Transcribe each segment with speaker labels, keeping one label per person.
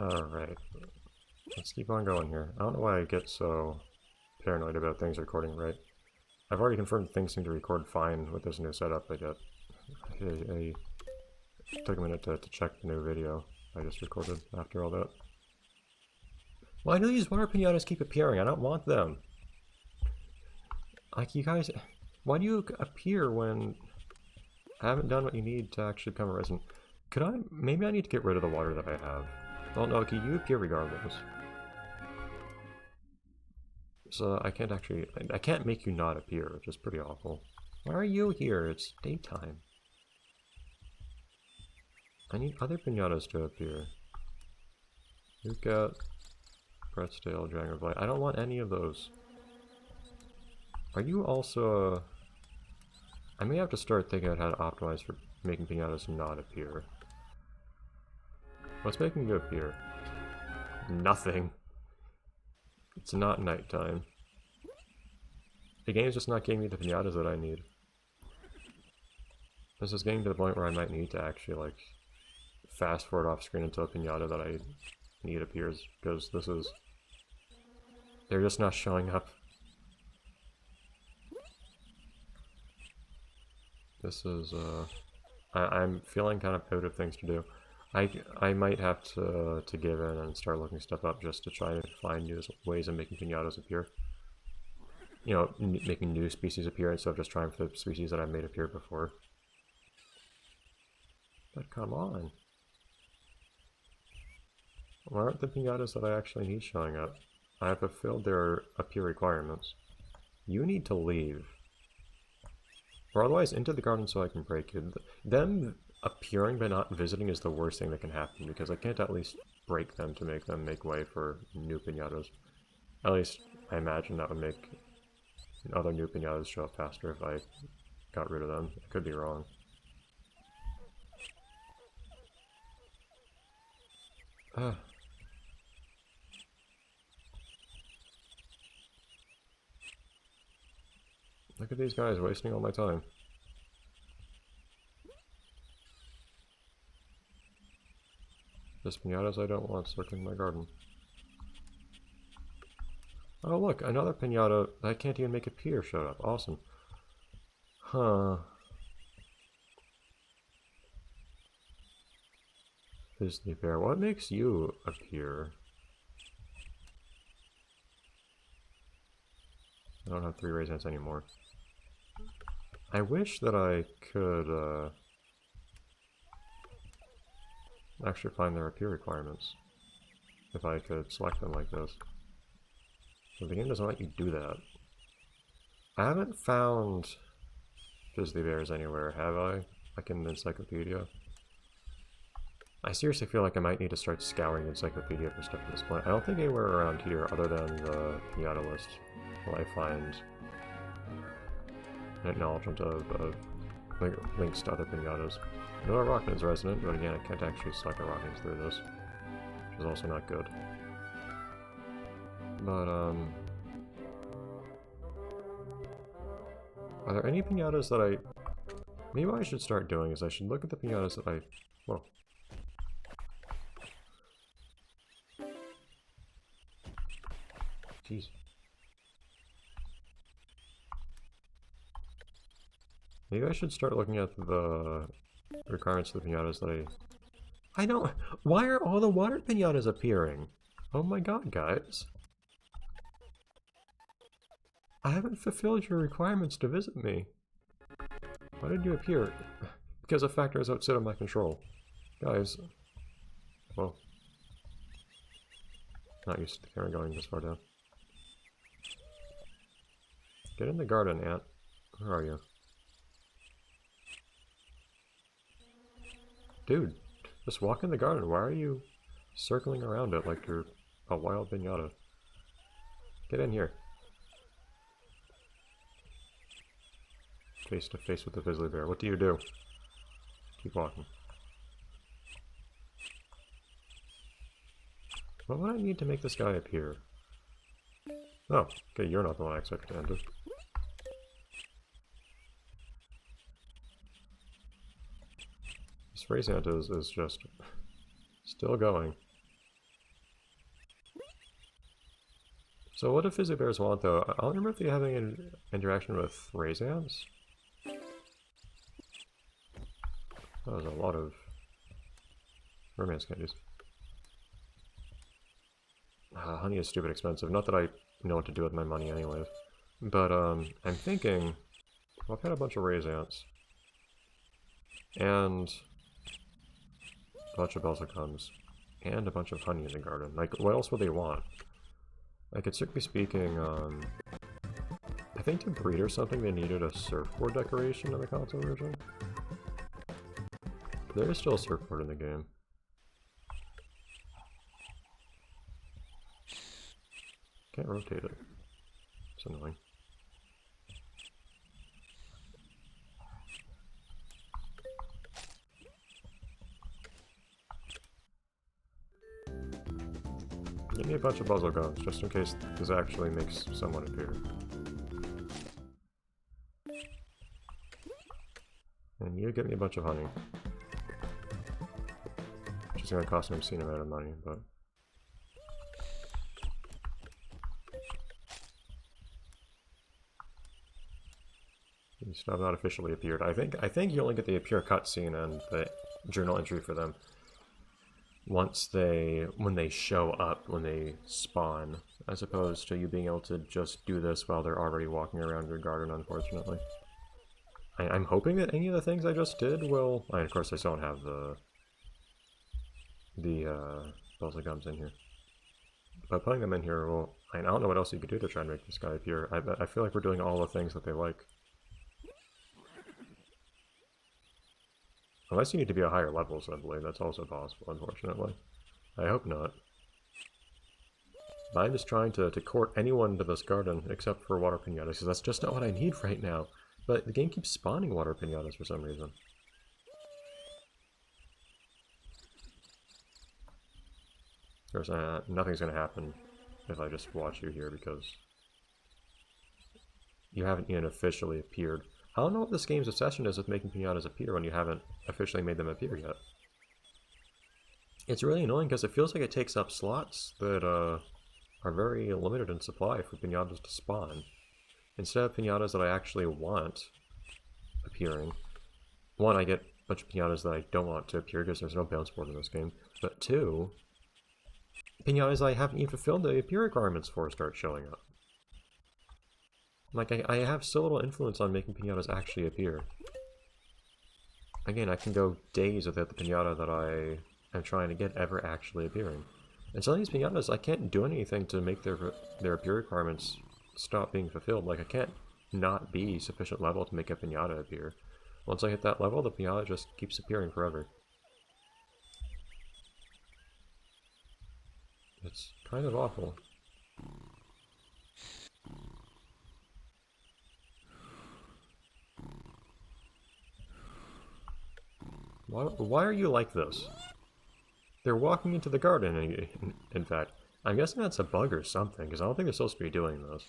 Speaker 1: Alright. Let's keep on going here. I don't know why I get so paranoid about things recording right. I've already confirmed things seem to record fine with this new setup, but yet I took a minute to check the new video I just recorded after all that. Why do these water pinatas keep appearing? I don't want them. Like, you guys, why do you appear when I haven't done what you need to actually become a resident? Maybe I need to get rid of the water that I have. Well, no, okay, you appear regardless. So I can't make you not appear, which is pretty awful. Why are you here? It's daytime. I need other pinatas to appear. You've got Brett's-tail, Dragon of Light. I don't want any of those. Are you also I may have to start thinking about how to optimize for making pinatas not appear. What's making you appear? Nothing. It's not nighttime. The game's just not giving me the pinatas that I need. This is getting to the point where I might need to actually, like, fast forward off screen until a pinata that I need appears, because they're just not showing up. This is, I'm feeling kind of out of things to do. I might have to give in and start looking stuff up just to try and find new ways of making pinatas appear. You know, making new species appear instead of just trying for the species that I've made appear before. But come on. Why aren't the pinatas that I actually need showing up? I have fulfilled their appear requirements. You need to leave. Or otherwise, into the garden so I can break you. Them appearing but not visiting is the worst thing that can happen, because I can't at least break them to make them make way for new pinatas. At least, I imagine that would make other new pinatas show up faster if I got rid of them. I could be wrong. Look at these guys wasting all my time. Just pinatas I don't want circling my garden. Oh look, another pinata that I can't even make appear showed up. Awesome. Huh. Disney Bear, what makes you appear? I don't have 3 raisins anymore. I wish that I could actually find their appear requirements. If I could select them like this. But the game doesn't let you do that. I haven't found Disney Bears anywhere, have I? Like in the encyclopedia? I seriously feel like I might need to start scouring the encyclopedia for stuff at this point. I don't think anywhere around here, other than the pinata list, will I find an acknowledgement of like, links to other pinatas. Another Rockman's resident, but again, I can't actually select a Rockman's through this, which is also not good. But, are there any pinatas that maybe what I should start doing is I should look at the pinatas that whoa. Jeez. Maybe I should start looking at the requirements of the pinatas that I don't... Why are all the water pinatas appearing? Oh my god, guys. I haven't fulfilled your requirements to visit me. Why did you appear? Because of factors outside of my control. Guys. Well. Not used to the camera going this far down. Get in the garden, Ant. Where are you? Dude, just walk in the garden. Why are you circling around it like you're a wild pinata? Get in here. Face to face with the grizzly bear. What do you do? Keep walking. What would I need to make this guy appear? Oh, okay, you're not the one I expected to enter. This race ant is just still going. So what do fizzy bears want though? I don't remember if they have any interaction with raisins. That was a lot of romance candies. Honey is stupid expensive. Not that I know what to do with my money anyways. But I'm thinking, well, I've had a bunch of raisins. And a bunch of balsicums. And a bunch of honey in the garden. Like, what else would they want? Like, strictly speaking, I think to breed or something they needed a surfboard decoration in the console version. There is still a surfboard in the game. Can't rotate it. It's annoying. Give me a bunch of puzzle guns, just in case this actually makes someone appear. And you get me a bunch of honey. Which is going to cost an obscene amount of money, but... You still have not officially appeared. I think you only get the appear cutscene and the journal entry for them when they show up, when they spawn, as opposed to you being able to just do this while they're already walking around your garden, unfortunately. I'm hoping that any of the things I just did will... of course I still don't have the puzzle gums in here. But putting them in here will... I don't know what else you could do to try and make this guy appear. I feel like we're doing all the things that they like. Unless you need to be a higher level, suddenly. That's also possible, unfortunately. I hope not. I'm just trying to court anyone to this garden, except for water piñatas, because that's just not what I need right now. But the game keeps spawning water piñatas for some reason. Of course, nothing's going to happen if I just watch you here, because you haven't even officially appeared. I don't know what this game's obsession is with making piñatas appear when you haven't officially made them appear yet. It's really annoying because it feels like it takes up slots that are very limited in supply for piñatas to spawn. Instead of piñatas that I actually want appearing, one, I get a bunch of piñatas that I don't want to appear because there's no bounce board in this game, but two, piñatas I haven't even fulfilled the appear requirements for start showing up. Like, I have so little influence on making piñatas actually appear. Again, I can go days without the piñata that I am trying to get ever actually appearing. And some of these piñatas, I can't do anything to make their appear requirements stop being fulfilled. Like, I can't not be sufficient level to make a piñata appear. Once I hit that level, the piñata just keeps appearing forever. It's kind of awful. Why are you like this? They're walking into the garden, in fact. I'm guessing that's a bug or something, because I don't think they're supposed to be doing this.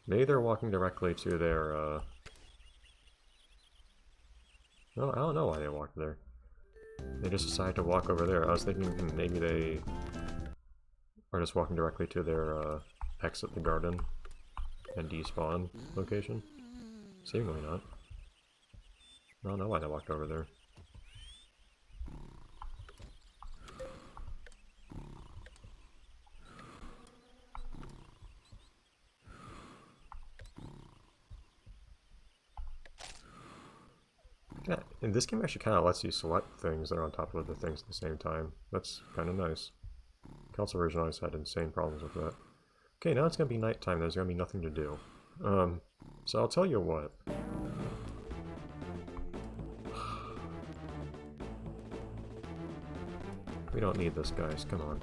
Speaker 1: Maybe they're walking directly to their, No, I don't know why they walked there. They just decided to walk over there. I was thinking maybe they are just walking directly to their, exit the garden and despawn location. Seemingly not. I don't know why they walked over there. Yeah, and this game actually kind of lets you select things that are on top of other things at the same time. That's kind of nice. Console version always had insane problems with that. Okay, now it's going to be nighttime. There's going to be nothing to do. So I'll tell you what. We don't need this, guys. Come on.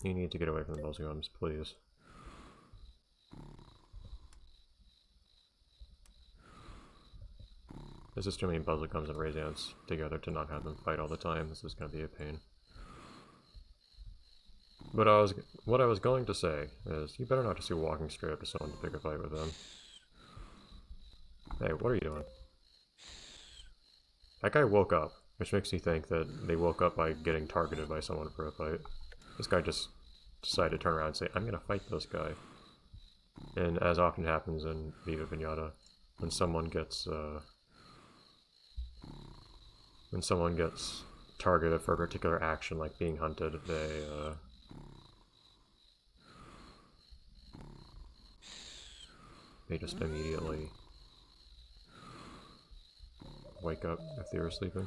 Speaker 1: You need to get away from the buzzing arms, please. There's just too many buzzicums and raisins together to not have them fight all the time. This is going to be a pain. But what I was going to say is, you better not just be walking straight up to someone to pick a fight with them. Hey, what are you doing? That guy woke up. Which makes me think that they woke up by getting targeted by someone for a fight. This guy just decided to turn around and say, I'm gonna fight this guy. And as often happens in Viva Piñata, when someone gets targeted for a particular action, like being hunted, they just immediately wake up if they were sleeping.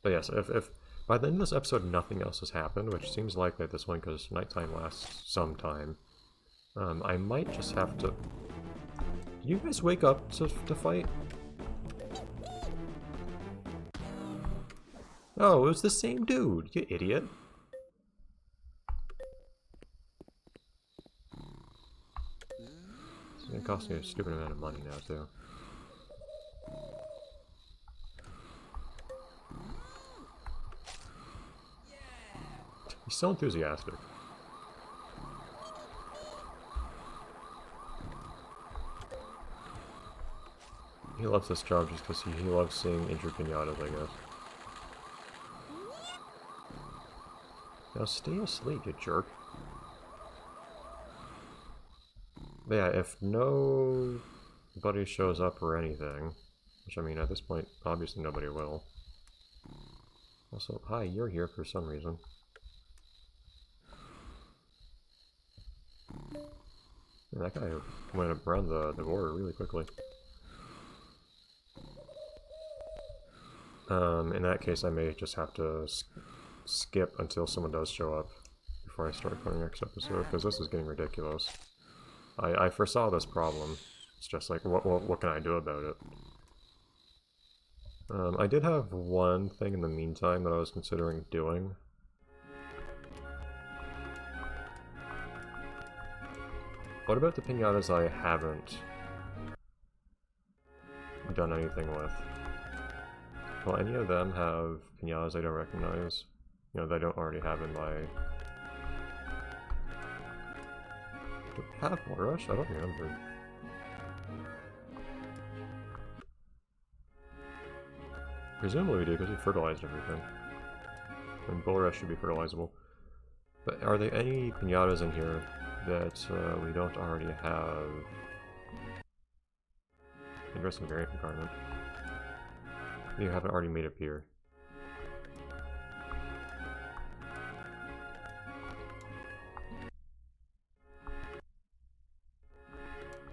Speaker 1: But yes, if by the end of this episode nothing else has happened, which seems likely at this point because nighttime lasts some time, I might just have to... Did you guys wake up to fight? Oh, it was the same dude, you idiot. It's gonna cost me a stupid amount of money now, too. He's so enthusiastic. He loves this job just because he loves seeing injured piñatas, I guess. Now stay asleep, you jerk. But yeah, if nobody shows up or anything, which I mean at this point, obviously nobody will. Also, hi, you're here for some reason. And that guy went around the border really quickly. In that case, I may just have to skip until someone does show up before I start playing next episode, because this is getting ridiculous. I foresaw this problem. It's just like, what can I do about it? I did have one thing in the meantime that I was considering doing. What about the piñatas I haven't done anything with? Will any of them have piñatas I don't recognize? You know, that I don't already have in my... Do we have Blood Rush? I don't remember. Presumably we do, because we fertilized everything. And Bull Rush should be fertilizable. But are there any piñatas in here that we don't already have? Interesting variant requirement. You haven't already made appear.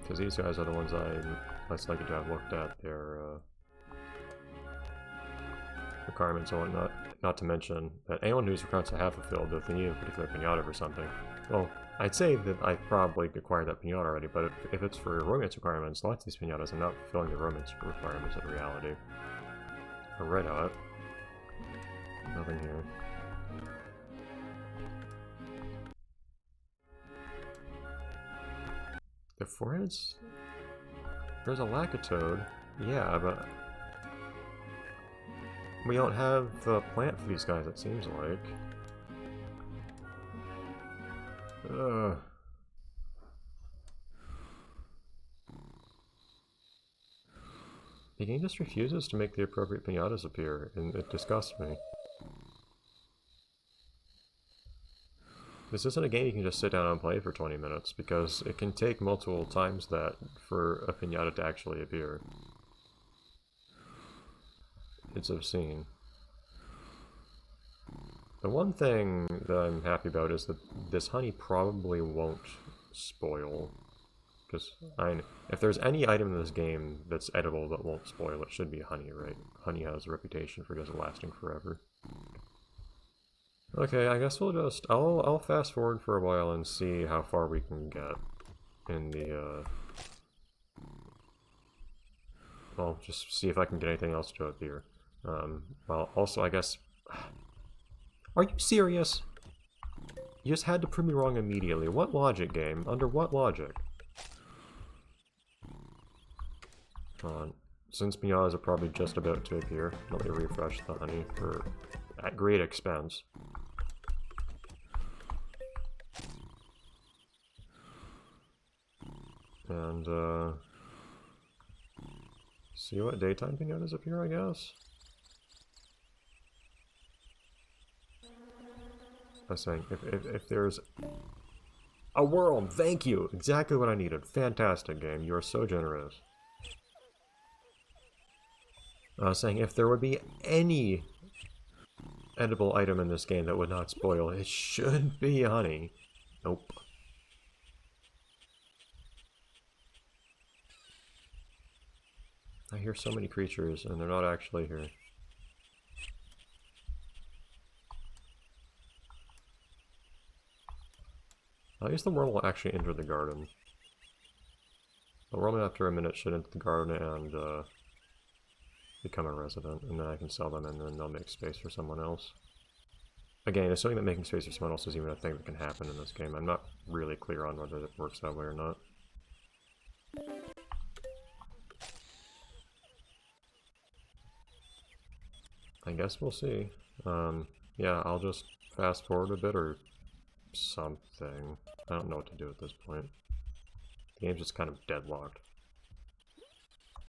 Speaker 1: Because these guys are the ones I'm less likely to have looked at their requirements and whatnot. Not to mention that anyone whose requirements I have fulfilled, if they need a particular piñata for something, well, I'd say that I probably acquired that piñata already, but if it's for romance requirements, lots of these piñatas are not fulfilling the romance requirements in reality. A red hot. Nothing here. The foreheads? There's a Lacatoad. Yeah, but we don't have the plant for these guys, it seems like. Ugh. The game just refuses to make the appropriate piñatas appear, and it disgusts me. This isn't a game you can just sit down and play for 20 minutes, because it can take multiple times that for a piñata to actually appear. It's obscene. The one thing that I'm happy about is that this honey probably won't spoil. Because if there's any item in this game that's edible that won't spoil, it should be honey, right? Honey has a reputation for just lasting forever. Okay, I guess we'll just... I'll fast forward for a while and see how far we can get in the, well, just see if I can get anything else to appear. Well, also, I guess... Are you serious? You just had to prove me wrong immediately. What logic, game? Under what logic? Since piñatas are probably just about to appear, let me refresh the honey at great expense. And, see what daytime piñatas appear, I guess? I was saying, if there's a world, thank you! Exactly what I needed. Fantastic game. You are so generous. I was saying, if there would be any edible item in this game that would not spoil, it should be honey. Nope. I hear so many creatures, and they're not actually here. I guess the worm will actually enter the garden. The worm after a minute should enter the garden and become a resident, and then I can sell them and then they'll make space for someone else. Again, assuming that making space for someone else is even a thing that can happen in this game. I'm not really clear on whether it works that way or not. I guess we'll see. Yeah, I'll just fast forward a bit or something. I don't know what to do at this point. The game's just kind of deadlocked.